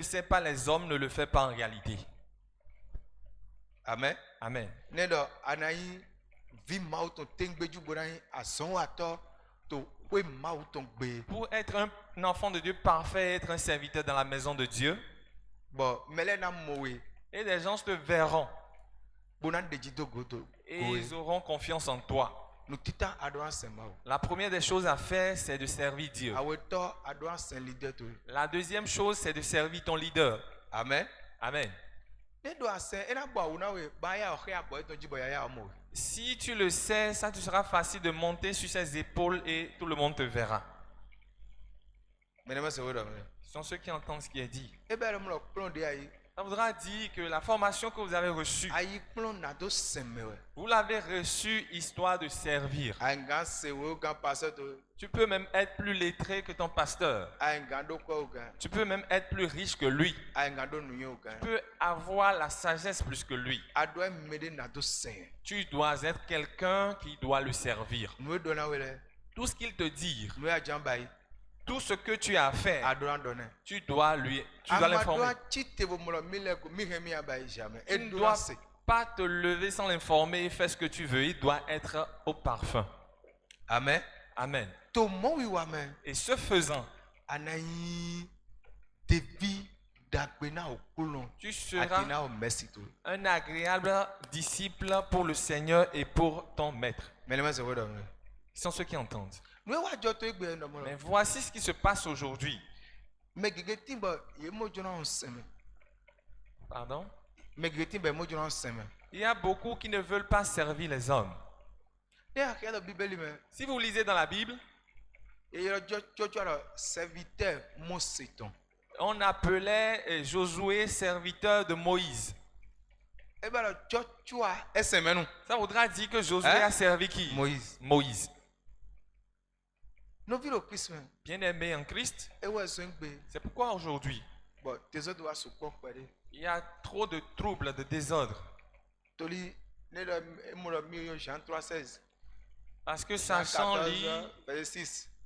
ne sais pas, les hommes ne le font pas en réalité. Amen. Amen. Nedo anayi vi mauton tengbe jubonayi ason ato to we mauton gbe. Pour être un enfant de Dieu parfait, être un serviteur dans la maison de Dieu, Bon, melena mowe et les gens te verront bonan deji do godo. et ils auront confiance en toi. Nous tita adoran semao. La première des choses à faire, c'est de servir Dieu. Aweto adoran sen leader to. La deuxième chose, c'est de servir ton leader. Amen. Amen. Nedo asen ena bo awuna we ba ya ohe abo eton jibo ya ya omo. Si tu le sais, ça te sera facile de monter sur ses épaules et tout le monde te verra. Menema se wodo. Ce sont ceux qui entendent ce qui est dit. Ebe mo plan de ayi. Ça voudra dire que la formation que vous avez reçue, Ayi plan na do semewe. vous l'avez reçue histoire de servir. Anga se wo gan pastor to. Tu peux même être plus lettré que ton pasteur. Anga do ko gan. Tu peux même être plus riche que lui. Anga do nuyo gan. Tu peux avoir la sagesse plus que lui. Ado mede na do sen. Tu dois être quelqu'un qui doit le servir. Nous donna wele. Tout ce qu'il te dit, Nous ya jambai. tout ce que tu as fait, Adoran donner. tu dois l'informer. Tu ne dois pas te lever sans l'informer et faire ce que tu veux. Il doit être au parfum. Amen. Amen. Amen. Et ce faisant, tu seras un agréable disciple pour le Seigneur et pour ton maître. Ce sont ceux qui entendent. Mais voici ce qui se passe aujourd'hui. Pardon? Il y a beaucoup qui ne veulent pas servir les hommes. Si vous lisez dans la Bible, on appelait Josué serviteur de Moïse. Ça voudra dire que Josué a servi qui? Moïse. Bien-aimé en Christ, c'est pourquoi aujourd'hui, il y a trop de troubles, de désordre. Parce que Samson lit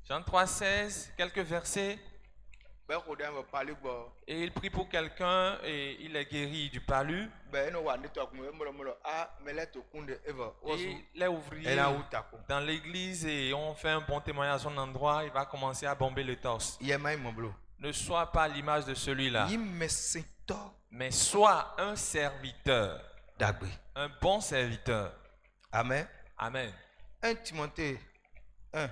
Jean 3,16, quelques versets, et il prie pour quelqu'un et il est guéri du palu. Et les ouvriers dans l'église et on fait un bon témoignage à son endroit, il va commencer à bomber le torse. Ne sois pas l'image de celui-là, mais sois un serviteur, un bon serviteur. Amen. Amen. 1 Timothée 1,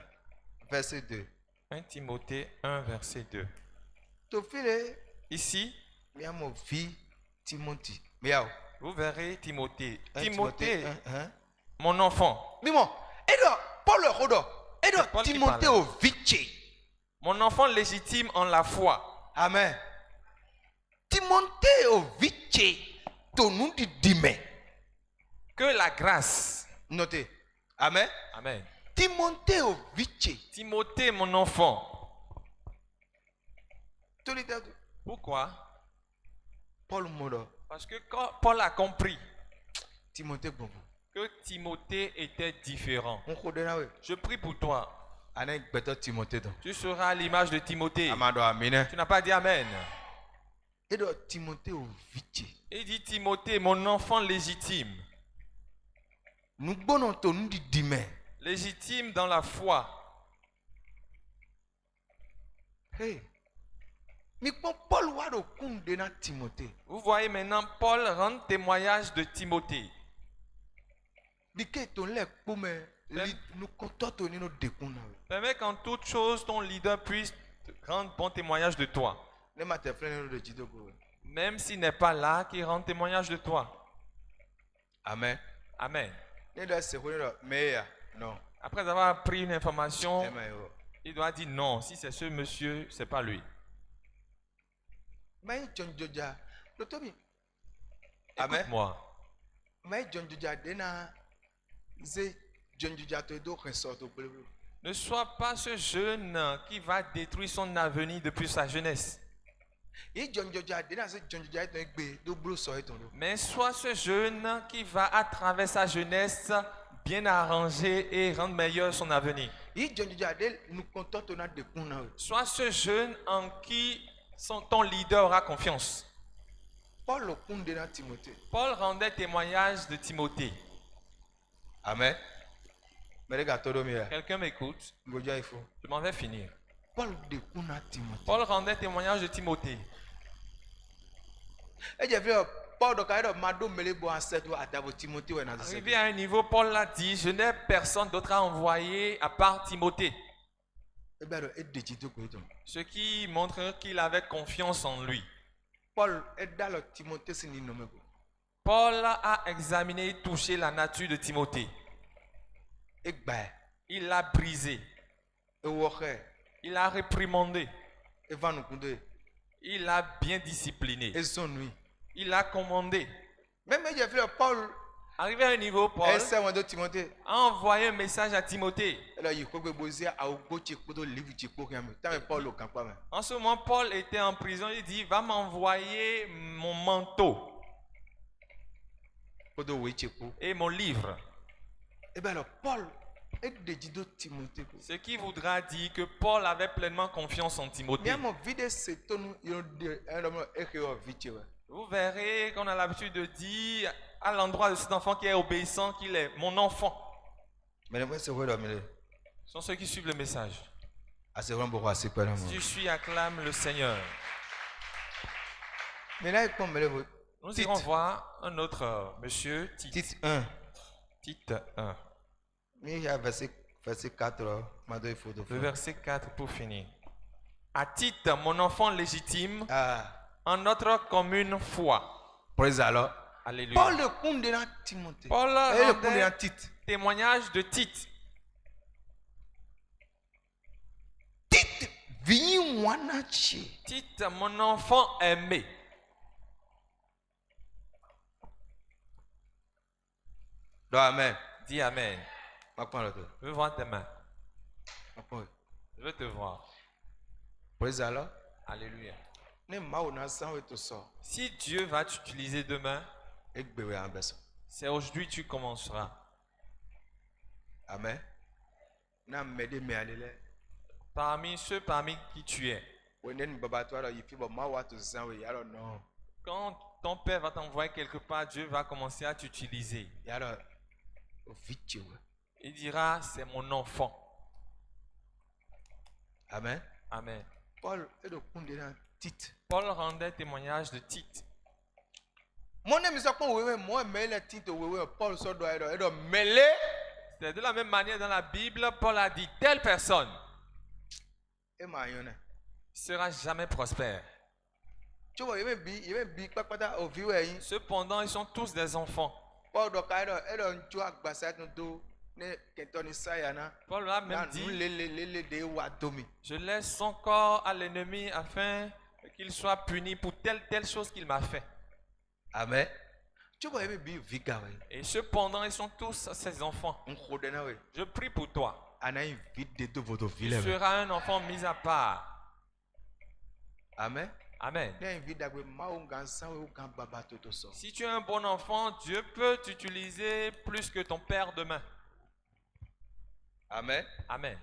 verset 2. 1 Timothée 1, verset 2. Ici, vous verrez Timothée. Timothée, mon enfant. Mon enfant légitime en la foi. Amen. Timothée au vice, ton di dime. Que la grâce. Notez. Amen. Amen. Timothée au vice. Timothée, mon enfant. Pourquoi? Parce que quand Paul a compris que Timothée était différent. Je prie pour toi. Tu seras à l'image de Timothée. Tu n'as pas dit Amen. Il dit Timothée, mon enfant légitime. Légitime dans la foi. Vous voyez maintenant Paul rend témoignage de Timothée. Permets qu'en toute chose ton leader puisse rendre bon témoignage de toi. Même s'il n'est pas là, qu'il rende témoignage de toi. Amen. Amen. Non. Après avoir pris une information, il doit dire non. Si c'est ce monsieur, c'est pas lui. Écoute-moi. Ne sois pas ce jeune qui va détruire son avenir depuis sa jeunesse. Mais sois ce jeune qui va à travers sa jeunesse bien arranger et rendre meilleur son avenir. Sois ce jeune en qui ton leader aura confiance. Paul rendait témoignage de Timothée. Amen. Quelqu'un m'écoute? Je m'en vais finir. Paul rendait témoignage de Timothée. Arrivé à un niveau, Paul l'a dit, je n'ai personne d'autre à envoyer à part Timothée. Ce qui montre qu'il avait confiance en lui. Paul a examiné et touché la nature de Timothée. Il l'a brisé. Il l'a réprimandé. Il l'a bien discipliné. Il l'a commandé. Arrivé à un niveau, Paul a envoyé un message à Timothée. En ce moment, Paul était en prison. Il dit, va m'envoyer mon manteau et mon livre. Ce qui voudra dire que Paul avait pleinement confiance en Timothée. Vous verrez qu'on a l'habitude de dire à l'endroit de cet enfant qui est obéissant qu'il est mon enfant. Ce sont ceux qui suivent le message. Si je suis, acclame le Seigneur. Nous irons voir un autre monsieur, Tite 1. Tite 1. Verset 4, le verset 4 pour finir. À Tite, mon enfant légitime, en notre commune foi. Praise Allah. Alléluia. Paul rendait témoignage de Tite. Tite, mon enfant aimé. Amen. Dis Amen. Je veux voir tes mains. Je veux te voir. Praise Allah. Alléluia. Si Dieu va t'utiliser demain, c'est aujourd'hui que tu commenceras. Amen. Parmi ceux parmi qui tu es. Quand ton père va t'envoyer quelque part, Dieu va commencer à t'utiliser. Il dira, c'est mon enfant. Amen. Amen. Paul rendait témoignage de Tite. C'est de la même manière dans la Bible, Paul a dit, telle personne ne sera jamais prospère. Cependant, ils sont tous des enfants. Paul a même dit, je laisse son corps à l'ennemi afin qu'il soit puni pour telle chose qu'il m'a fait. Amen. Et cependant, ils sont tous ses enfants. Je prie pour toi. Tu seras un enfant mis à part. Amen. Amen. Si tu es un bon enfant, Dieu peut t'utiliser plus que ton père demain. Amen. Amen.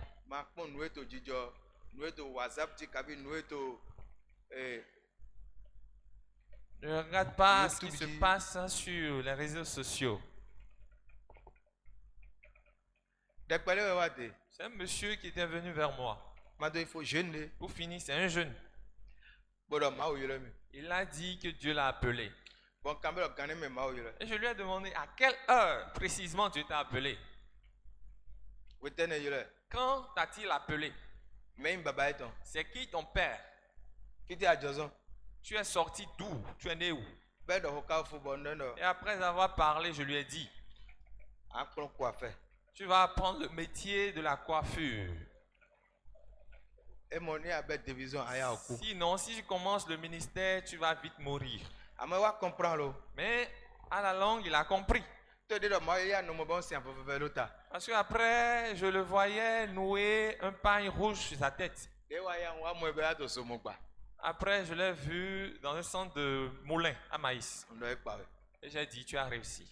Ne regarde pas ce qui se passe sur les réseaux sociaux. C'est un monsieur qui était venu vers moi. Pour finir, c'est un jeune. Il a dit que Dieu l'a appelé. Et je lui ai demandé à quelle heure précisément Dieu t'a appelé. Quand t'a-t-il appelé? C'est qui ton père? Tu es sorti d'où? Tu es né où? Et après avoir parlé, je lui ai dit, tu vas apprendre le métier de la coiffure. Sinon, si tu commences le ministère, tu vas vite mourir. Mais à la longue, il a compris. Parce qu'après, je le voyais nouer un pagne rouge sur sa tête. Après, je l'ai vu dans un centre de moulin à maïs. Et j'ai dit, tu as réussi.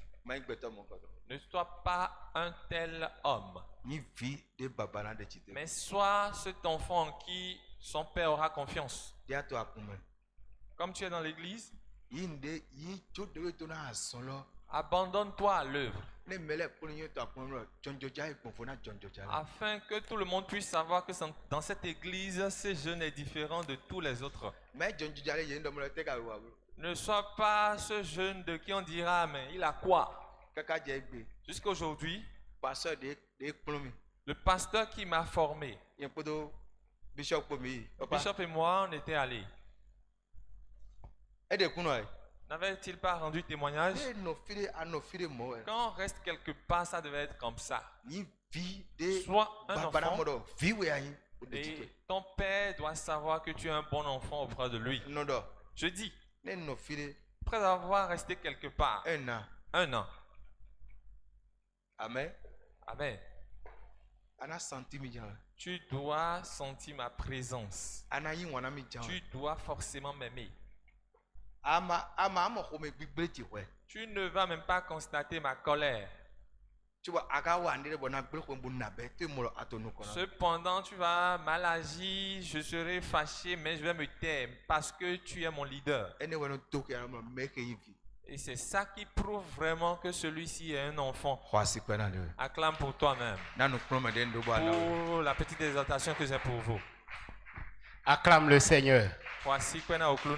Ne sois pas un tel homme, mais sois cet enfant qui son père aura confiance. Comme tu es dans l'église, abandonne-toi à l'œuvre. Afin que tout le monde puisse savoir que dans cette église, ce jeûne est différent de tous les autres. Ne sois pas ce jeune de qui on dira, mais il a quoi? Jusqu'à aujourd'hui, le pasteur qui m'a formé, Bishop et moi, on était allés. N'avait-il pas rendu témoignage? Quand on reste quelque part, ça devait être comme ça. Soit un enfant, et ton père doit savoir que tu es un bon enfant auprès de lui. Je dis, après avoir resté quelque part, un an. Amen. Amen. Tu dois sentir ma présence. Tu dois forcément m'aimer. Tu ne vas même pas constater ma colère. Cependant, tu vas mal agir, je serai fâché, mais je vais me taire parce que tu es mon leader. Et c'est ça qui prouve vraiment que celui-ci est un enfant. Acclame pour toi-même. Pour la petite exaltation que j'ai pour vous. Acclame le Seigneur. Voici qu'on a au clou.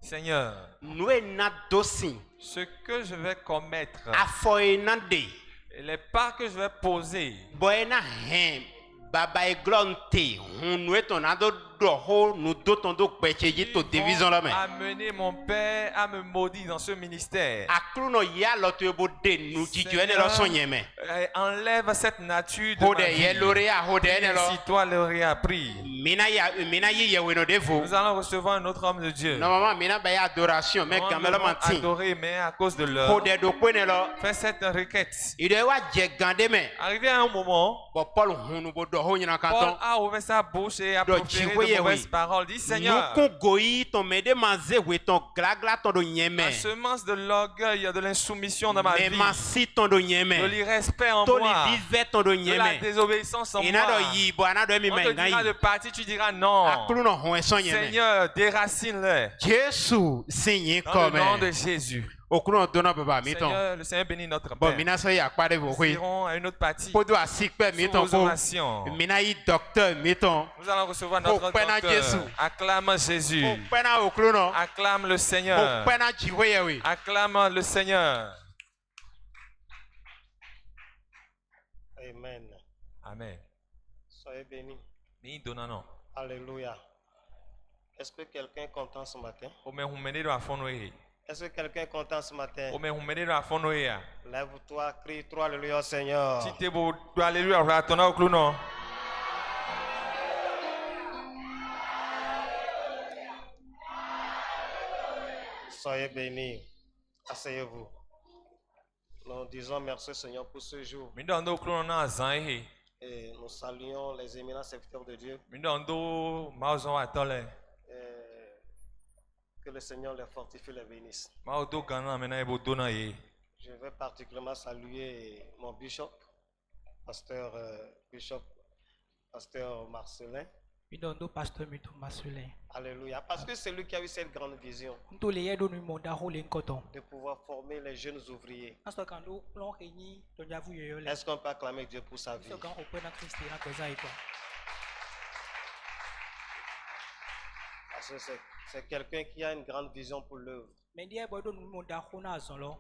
Seigneur, ce que je vais commettre, les pas que je vais poser, amener mon père à me maudire dans ce ministère. Seigneur, enlève cette nature de ma vie. Si toi l'aurais appris, nous allons recevoir un autre homme de Dieu. Normalement, adorer, mais à cause de l'heure, fais cette requête. Arrivé à un moment, Paul a ouvert sa bouche et a proféré de mauvaises paroles. Dit, Seigneur, la semence de l'orgueil, de l'insoumission dans ma vie, de l'irrespect en moi, de la désobéissance en moi, on te dira de partir, tu diras non. Seigneur, déracine-le. Dans le nom de Jésus. Seigneur, le Seigneur bénit notre Père. Nous irons à une autre partie. Sous vos orations. Nous allons recevoir notre docteur. Acclame Jésus. Acclame le Seigneur. Acclame le Seigneur. Amen. Amen. Soyez bénis. Alléluia. Est-ce que quelqu'un est content ce matin? Est-ce que quelqu'un est content ce matin? Lève-toi, crie 3 Alléluia au Seigneur. Soyez bénis. Asseyez-vous. Nous disons merci Seigneur pour ce jour. Et nous saluons les éminents serviteurs de Dieu. Que le Seigneur les fortifie et les bénisse. Je veux particulièrement saluer mon bishop, pasteur Marcelin. Alléluia. Parce que c'est lui qui a eu cette grande vision de pouvoir former les jeunes ouvriers. Est-ce qu'on peut acclamer Dieu pour sa vie? Parce que c'est quelqu'un qui a une grande vision pour l'œuvre,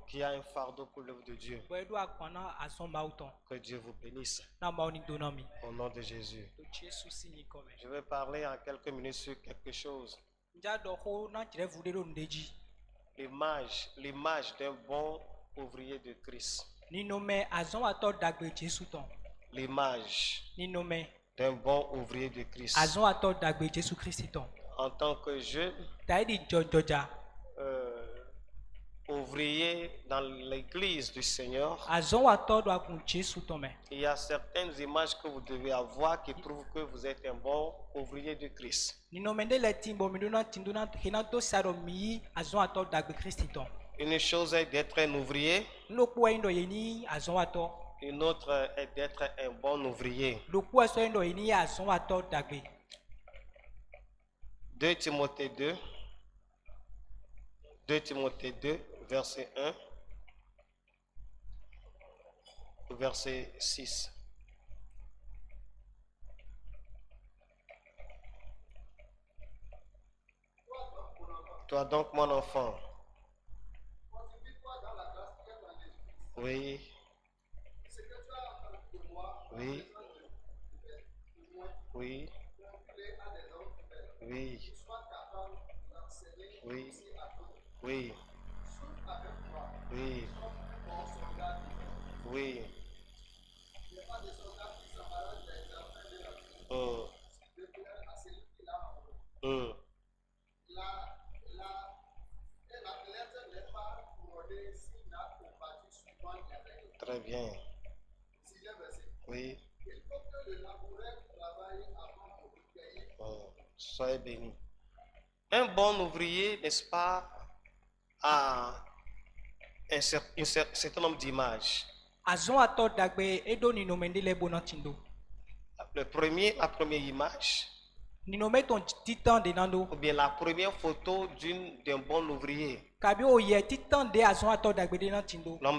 qui a un fardeau pour l'œuvre de Dieu. Que Dieu vous bénisse. Au nom de Jésus. Je vais parler en quelques minutes sur quelque chose. L'image d'un bon ouvrier de Christ. L'image d'un bon ouvrier de Christ. En tant que jeune, ouvrier dans l'église du Seigneur, il y a certaines images que vous devez avoir qui prouvent que vous êtes un bon ouvrier de Christ. Une chose est d'être un ouvrier, une autre est d'être un bon ouvrier. 2 Timothée 2, verset 1, verset 6. Toi donc, mon enfant, oui, oui, oui, oui, oui, oui, oui, oui. Très bien. Oui. Soyez bénis. Un bon ouvrier, n'est-ce pas, a un certain nombre d'images. La première image, ou bien la première photo d'un bon ouvrier. L'homme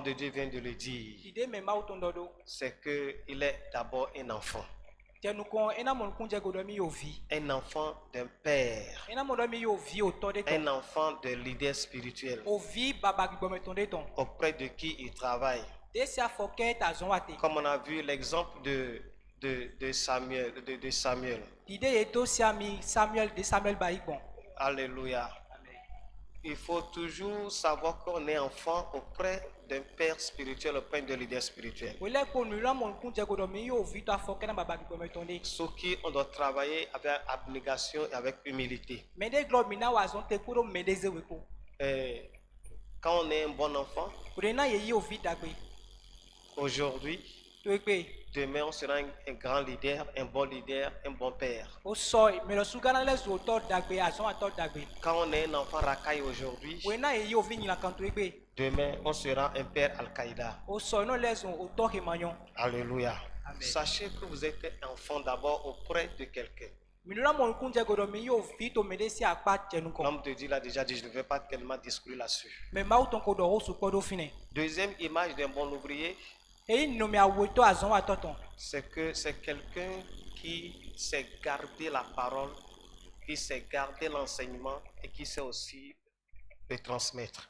de Dieu vient de le dire. C'est qu'il est d'abord un enfant. Un enfant d'un père. Un enfant de leader spirituel. Auprès de qui il travaille. Comme on a vu l'exemple de Samuel. Alléluia. Il faut toujours savoir qu'on est enfant auprès d'un père spirituel, auprès d'un leader spirituel. Sur qui on doit travailler avec abnégation et avec humilité. Quand on est un bon enfant, aujourd'hui, demain on sera un grand leader, un bon père. Quand on est un enfant racaille aujourd'hui, demain on sera un père Al-Qaïda. Alléluia. Amen. Sachez que vous êtes un enfant d'abord auprès de quelqu'un. L'homme de Dieu l'a déjà dit, je ne vais pas tellement discuter là-dessus. Deuxième image d'un bon ouvrier, c'est que c'est quelqu'un qui sait garder la parole, qui sait garder l'enseignement et qui sait aussi le transmettre.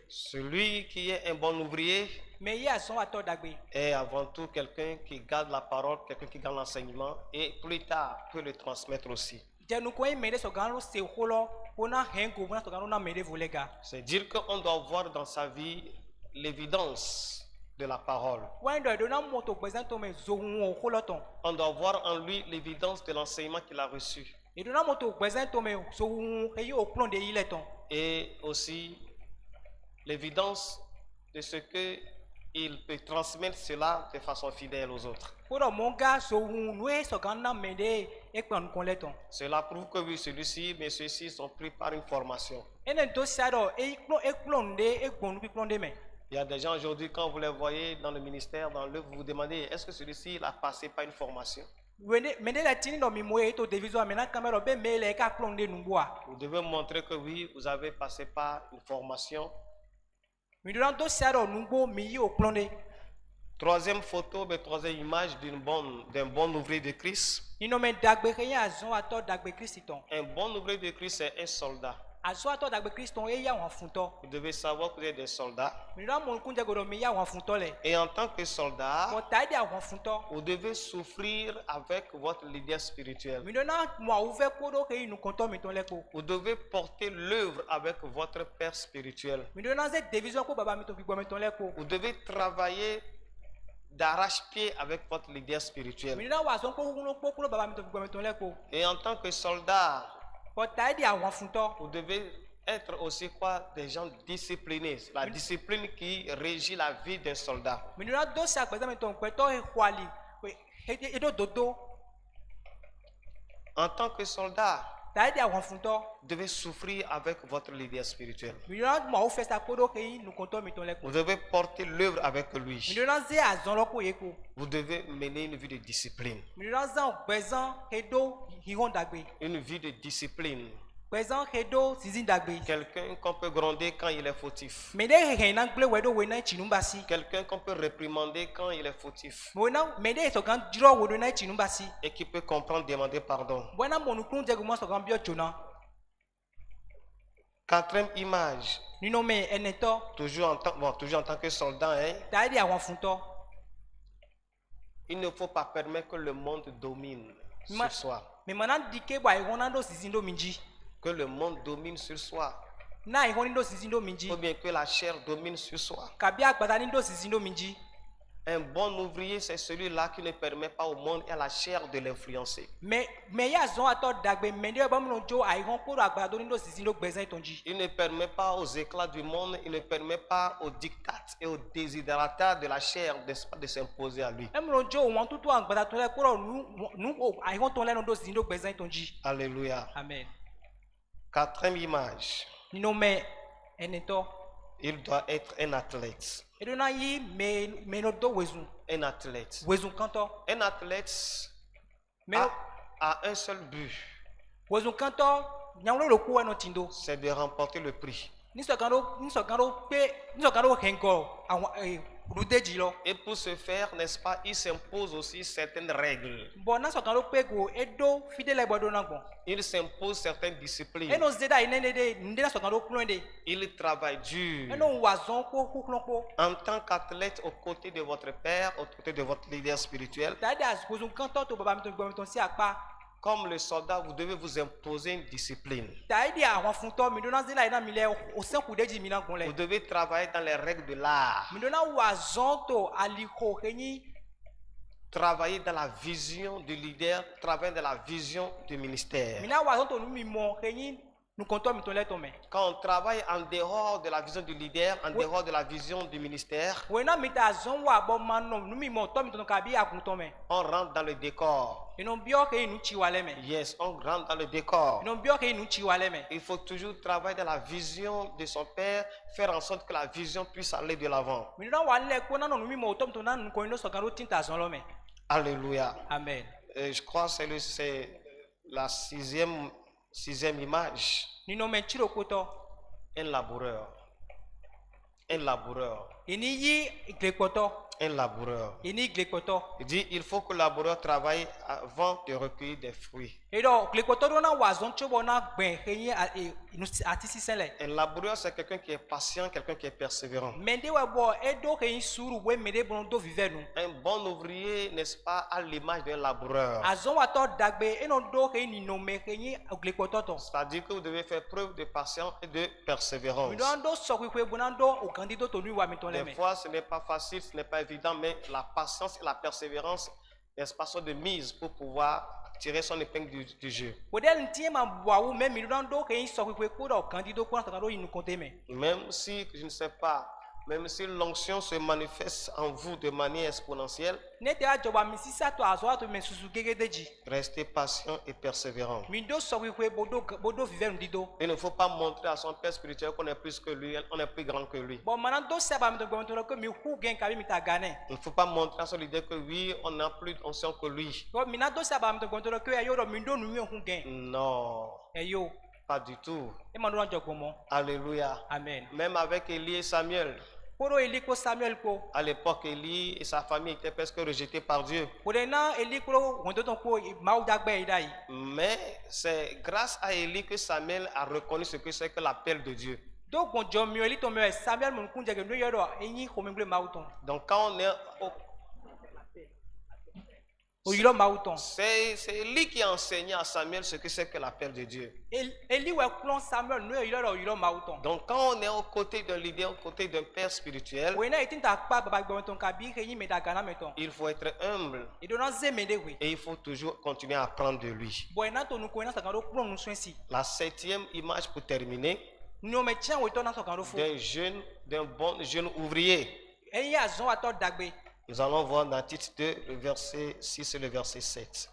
Celui qui est un bon ouvrier est avant tout quelqu'un qui garde la parole, quelqu'un qui garde l'enseignement et plus tard peut le transmettre aussi. C'est dire qu'on doit voir dans sa vie l'évidence de la parole. On doit voir en lui l'évidence de l'enseignement qu'il a reçu. Et aussi l'évidence de ce qu'il peut transmettre cela de façon fidèle aux autres. Cela prouve que oui, celui-ci, mais ceux-ci sont pris par une formation. Il y a des gens aujourd'hui, quand vous les voyez dans le ministère, dans l'œuvre, vous vous demandez, est-ce que celui-ci a passé par une formation? Vous devez montrer que oui, vous avez passé par une formation. Troisième photo, mais troisième image d'un bon ouvrier de Christ. Un bon ouvrier de Christ, c'est un soldat. Vous devez savoir que vous êtes des soldats. Et en tant que soldat, vous devez souffrir avec votre leader spirituel. Vous devez porter l'œuvre avec votre père spirituel. Vous devez travailler d'arrache-pied avec votre leader spirituel. Et en tant que soldat, Vous devez être aussi quoi? Des gens disciplinés. La discipline qui régit la vie d'un soldat. En tant que soldat, vous devez souffrir avec votre leader spirituel. Vous devez porter l'œuvre avec lui. Vous devez mener une vie de discipline. Une vie de discipline. Quelqu'un qu'on peut gronder quand il est fautif. Quelqu'un qu'on peut réprimander quand il est fautif. Et qui peut comprendre, demander pardon. Quatrième image. Toujours en tant que soldat, il ne faut pas permettre que le monde domine sur soi. Que le monde domine sur soi. Ou bien que la chair domine sur soi. Un bon ouvrier, c'est celui-là qui ne permet pas au monde et à la chair de l'influencer. Il ne permet pas aux éclats du monde, il ne permet pas aux dictats et aux désidératas de la chair de s'imposer à lui. Alléluia. Amen. Quatrième image. Il doit être un athlète. Un athlète. Un athlète a un seul but. C'est de remporter le prix. Et pour ce faire, n'est-ce pas, il s'impose aussi certaines règles. Il s'impose certaines disciplines. Il travaille dur. En tant qu'athlète aux côtés de votre père, aux côtés de votre leader spirituel, comme le soldat, vous devez vous imposer une discipline. Vous devez travailler dans les règles de l'art. Travailler dans la vision du leader, travailler dans la vision du ministère. Quand on travaille en dehors de la vision du leader, en dehors de la vision du ministère, on rentre dans le décor. Yes, on rentre dans le décor. Il faut toujours travailler dans la vision de son père, faire en sorte que la vision puisse aller de l'avant. Alléluia. Amen. Je crois que c'est la sixième image. Un laboureur. Un laboureur. Un laboureur. Il dit il faut que le laboureur travaille avant de recueillir des fruits. Un laboureur, c'est quelqu'un qui est patient, quelqu'un qui est persévérant. Un bon ouvrier, n'est-ce pas, à l'image d'un laboureur. C'est-à-dire que vous devez faire preuve de patience et de persévérance. Des fois, ce n'est pas facile, ce n'est pas évident, mais la patience et la persévérance, n'est-ce pas, sont de mise pour pouvoir tirer son épingle du jeu. Même si, je ne sais pas, même si l'onction se manifeste en vous de manière exponentielle, restez patient et persévérant. Il ne faut pas montrer à son père spirituel qu'on est plus que lui, on est plus grand que lui. Il ne faut pas montrer à son leader que oui, on a plus d'onction que lui. Non. Pas du tout. Alléluia. Amen. Même avec Élie et Samuel. À l'époque, Élie et sa famille étaient presque rejetés par Dieu. Mais c'est grâce à Élie que Samuel a reconnu ce que c'est que l'appel de Dieu. Donc quand on est C'est lui qui a enseigné à Samuel ce que c'est que l'appel de Dieu. Donc quand on est aux côtés d'un leader, aux côtés d'un père spirituel, il faut être humble et il faut toujours continuer à apprendre de lui. La 7e image pour terminer, d'un bon jeune ouvrier. Nous allons voir dans Tite 2, le verset 6 et le verset 7.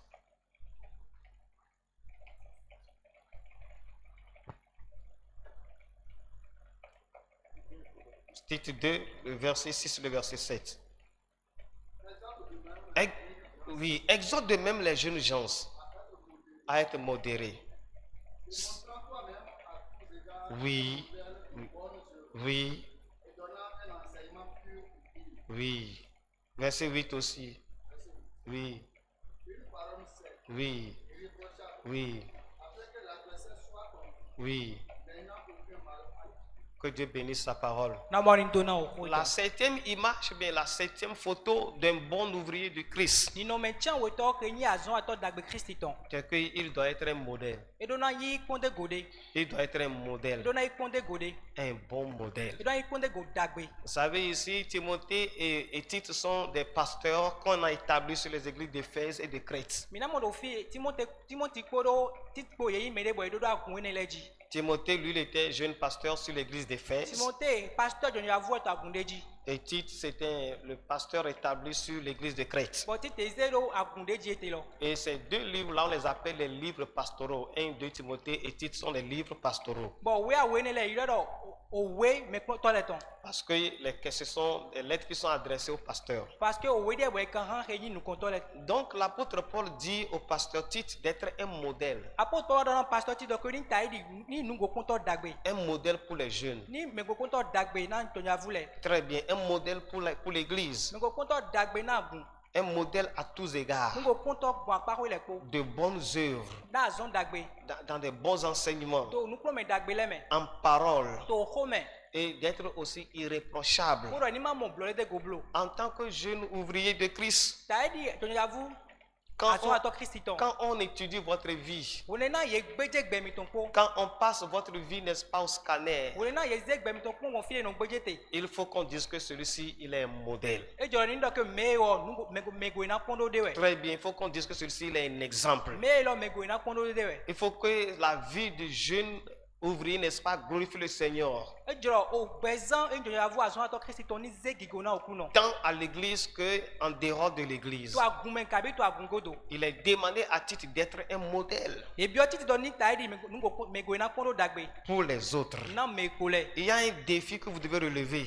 Tite 2, le verset 6 et le verset 7. Oui, exhorte de même les jeunes gens à être modérés. Oui, oui, oui. Verset 8 aussi. Oui. Oui. Oui. Oui. Que Dieu bénisse sa parole. La 7e image, bien la 7e photo d'un bon ouvrier de Christ. C'est qu'il doit être un modèle. Il doit être un modèle. Un bon modèle. Vous savez ici, Timothée et Tite sont des pasteurs qu'on a établis sur les églises d'Éphèse et de Crète. Timothée, lui, il était jeune pasteur sur l'église d'Éphèse. Et Tite, c'était le pasteur établi sur l'église de Crète. Et ces deux livres-là, on les appelle les livres pastoraux. 1, 2 Timothée et Tite sont les livres pastoraux. Parce que ce sont des lettres qui sont adressées aux pasteurs. Donc l'apôtre Paul dit au pasteur Tite d'être un modèle. Un modèle pour les jeunes. Très bien, un modèle pour l'église. Un modèle à tous égards. De bonnes œuvres. Dans de bons enseignements. En parole. Et d'être aussi irréprochable. En tant que jeune ouvrier de Christ. Quand on étudie votre vie, quand on passe votre vie, n'est-ce pas, au scanner, il faut qu'on dise que celui-ci, il est un modèle. Très bien, il faut qu'on dise que celui-ci, il est un exemple. Il faut que la vie du jeune ouvrier, n'est-ce pas, glorifie le Seigneur. Tant à l'église qu'en dehors de l'église. Il est demandé à Tite d'être un modèle pour les autres. Il y a un défi que vous devez relever.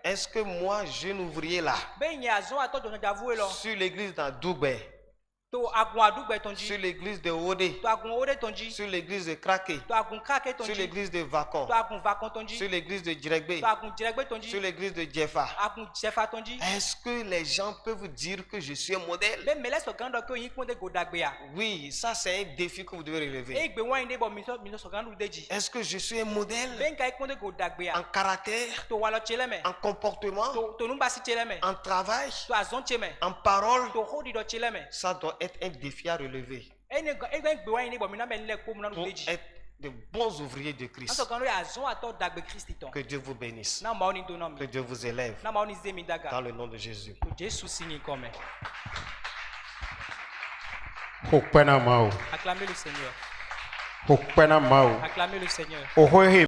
Est-ce que moi, jeune ouvrier là, sur l'église d'Adoubé, sur l'église de Odé, sur l'église de Kraké, sur l'église de Vakon, sur l'église de Djiregbé, sur l'église de Djefa, est-ce que les gens peuvent dire que je suis un modèle? Oui, ça c'est un défi que vous devez relever. Est-ce que je suis un modèle en caractère, en comportement, en travail, en parole? Ça doit être un défi à relever pour être de bons ouvriers de Christ. Que Dieu vous bénisse. Que Dieu vous élève. Dans le nom de Jésus. Acclamez le Seigneur. Acclamez le Seigneur.